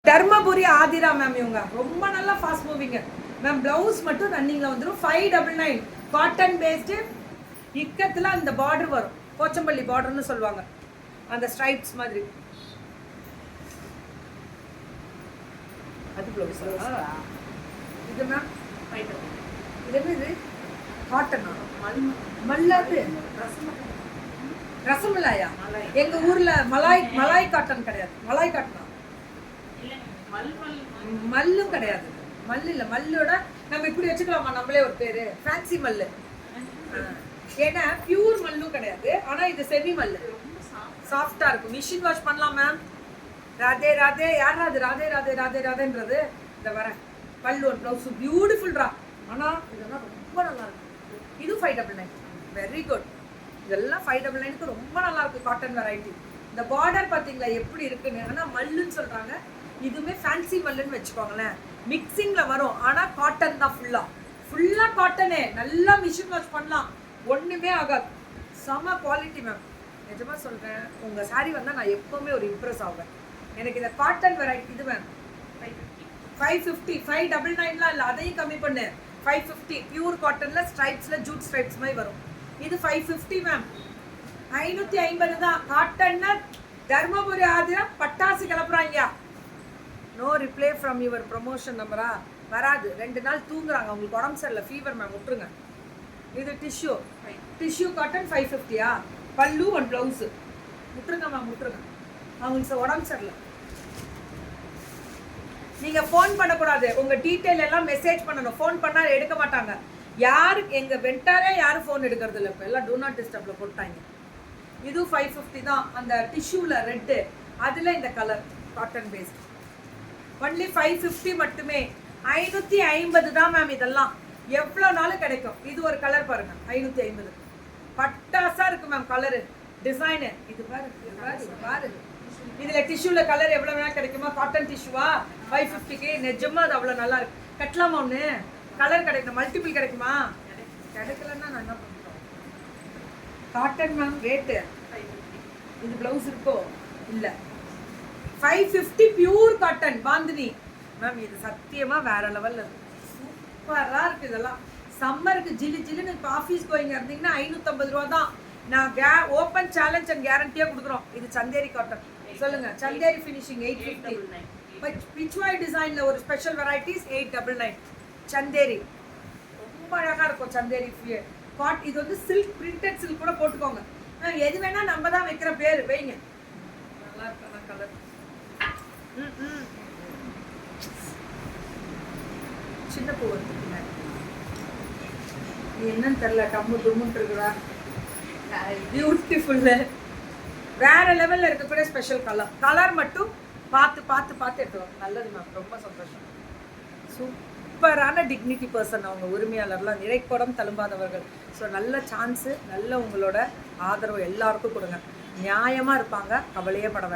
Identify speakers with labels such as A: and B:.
A: Dharmapuri Aadhira ma'am, இவங்க ரொம்ப நல்லா ஃபாஸ்ட் மூவிங்க மேம். பிளவுஸ் மட்டும் ரன்னிங்ல வந்துடும். 599 காட்டன் பேஸ்டு இக்கத்துல அந்த பார்டர் வரும், போச்சம்பள்ளி பார்டர்னு சொல்லுவாங்க, அந்த ஸ்ட்ரைப்ஸ் மாதிரி. அது பிளவுஸ் இது மேம். இது என்னது? காட்டனா? மல்லாது ரசமலாயா? எங்க ஊர்ல மலாய் காட்டன் கிடையாது. மலாய் காட்டனா? மல்லும் கிடையாது. மல்லு இல்ல. மல்லோட நம்ம இப்படி வச்சுக்கலாமா நம்மளே ஒரு பேரு? ஃபேன்சி மல்லு. ஏன்னா பியூர் மல்லும் கிடையாது, ஆனா இது செமி மல்லு, சாஃப்டா இருக்கும். மிஷின் வாஷ் பண்ணலாம் மேம். ராதே ராதே. யார் ராதே ராதே ராதே ராதே ராதேன்றது? இந்த வர பல்லு ஒரு பிளவுஸ் பியூட்டிஃபுல்ரா. ஆனா இதெல்லாம் ரொம்ப நல்லா இருக்கு. இது 599. Very good. இதெல்லாம் 599க்கு ரொம்ப நல்லா இருக்கு காட்டன் வெரைட்டி. இந்த பார்டர் பாத்தீங்களா எப்படி இருக்குன்னு? ஆனா மல்லுன்னு சொல்றாங்க, இதுவுமே ஃபேன்சி மல்லுன்னு வச்சுக்கோங்களேன். மிக்சிங்ல வரும், ஆனா காட்டன் தான். ஃபுல்லா காட்டனே. நல்லா மிஷின் வாஷ் பண்ணலாம், ஒண்ணுமே ஆகாது. செம குவாலிட்டி மேம். நிஜமா சொல்றேன், உங்க சாரி வந்தா நான் எப்பவுமே ஒரு இம்ப்ரெஸ் ஆவேன். எனக்கு இந்த காட்டன் வெரைட்டி இது மேம் 550. 599லாம் இல்லை, அதையும் கம்மி பண்ணு. 550 பியூர் காட்டன்ல ஸ்ட்ரைப்ஸ்ல ஜூட் ஸ்ட்ரைப்ஸ் மாதிரி வரும். இது 550 மேம். 550 தான். காட்டன்னா தர்மபுரி ஆதிரா பட்டாசு கிளப்புறாங்க. No reply from your promotion நம்பரா? வராது. 2 நாள் தூங்குறாங்க, அவங்களுக்கு உடம்பு சரியில்லை, ஃபீவர் மேம், விட்டுருங்க. இது டிஷ்யூ காட்டன் 550யா? பல்லு ஒன் பிளவுஸ் விட்டுருங்க மேம், விட்டுருங்க. அவங்களுக்கு உடம்பு சரியில்லை. நீங்க ஃபோன் பண்ணக்கூடாது, உங்க டீட்டெயில் எல்லாம் மெசேஜ் பண்ணணும். ஃபோன் பண்ணா எடுக்க மாட்டாங்க. யாரு எங்க வெண்டாரே யாரும் ஃபோன் எடுக்கிறது இல்லை, இப்போ எல்லாம் டூ நாட் டிஸ்டர்ப்ல போட்டாங்க. இது 550 தான். அந்த டிஷ்யூல ரெட்டு, அதுல இந்த கலர் காட்டன் பேஸ்ட். ஒன்லி 550 மட்டுமே. 550 தான் மேம். இதெல்லாம் எவ்வளோ நாளும் கிடைக்கும். இது ஒரு கலர் பாருங்க, 550 பட்டாசா இருக்கு மேம். கலரு டிசைனு இது பாரு, பாரு. இதுல டிஷ்யூல கலர் எவ்வளவு வேணா கிடைக்குமா? காட்டன் டிஷ்யூவா 550க்கு? நிஜமா அது அவ்வளவு நல்லா இருக்கு. கட்டலாமா? ஒண்ணு கலர் கிடைக்கும், மல்டிபிள் கிடைக்குமா? கிடைக்கலன்னா நான் என்ன பண்றோம்? Cotton ma'am rate. இது பிளவுஸ் இருக்கோ? இல்ல. 550 பியூர் காட்டன் பாந்தினி மேம். இது சத்தியமா வேற லெவல்ல இருக்கு, சூப்பரா இருக்கு. இதெல்லாம் சம்மருக்கு ஜிலு ஜிலுன்னு இப்போ ஆஃபீஸ் கோயிங்க இருந்தீங்கன்னா 550 ரூபா தான். நான் ஓப்பன் சேலஞ்ச் அண்ட் கேரண்டியா கொடுக்குறோம். இது சந்தேரி காட்டன். சொல்லுங்க, சந்தேரி ஃபினிஷிங் 850. பிச்வாய் டிசைன்ல ஒரு ஸ்பெஷல் வெரைட்டிஸ் 899. சந்தேரி ரொம்ப அழகா இருக்கும். சந்தேரி இது வந்து சில்க், பிரிண்டட் சில்க் கூட போட்டுக்கோங்க. எது வேணா நம்ம தான் வைக்கிற பேரு, வைங்க. நல்லா இருக்கான கலர். சின்ன பூ வந்து என்னன்னு தெரியல, கம்மு தும்முன்னு இருக்குதா? பியூட்டிஃபுல், வேற லெவல்ல இருக்கக்கூடிய ஸ்பெஷல் கலர் மட்டும் பார்த்து பார்த்து பார்த்து எடுத்துவோம். நல்லது மேம், ரொம்ப சந்தோஷம். சூப்பரான டிக்னிட்டி பர்சன் அவங்க, உரிமையாளர்லாம் நிறைக்குடம் தழும்பாதவர்கள். ஸோ நல்ல சான்ஸு, நல்ல உங்களோட ஆதரவு எல்லாருக்கும் கொடுங்க. நியாயமாக இருப்பாங்க, கவலையே பட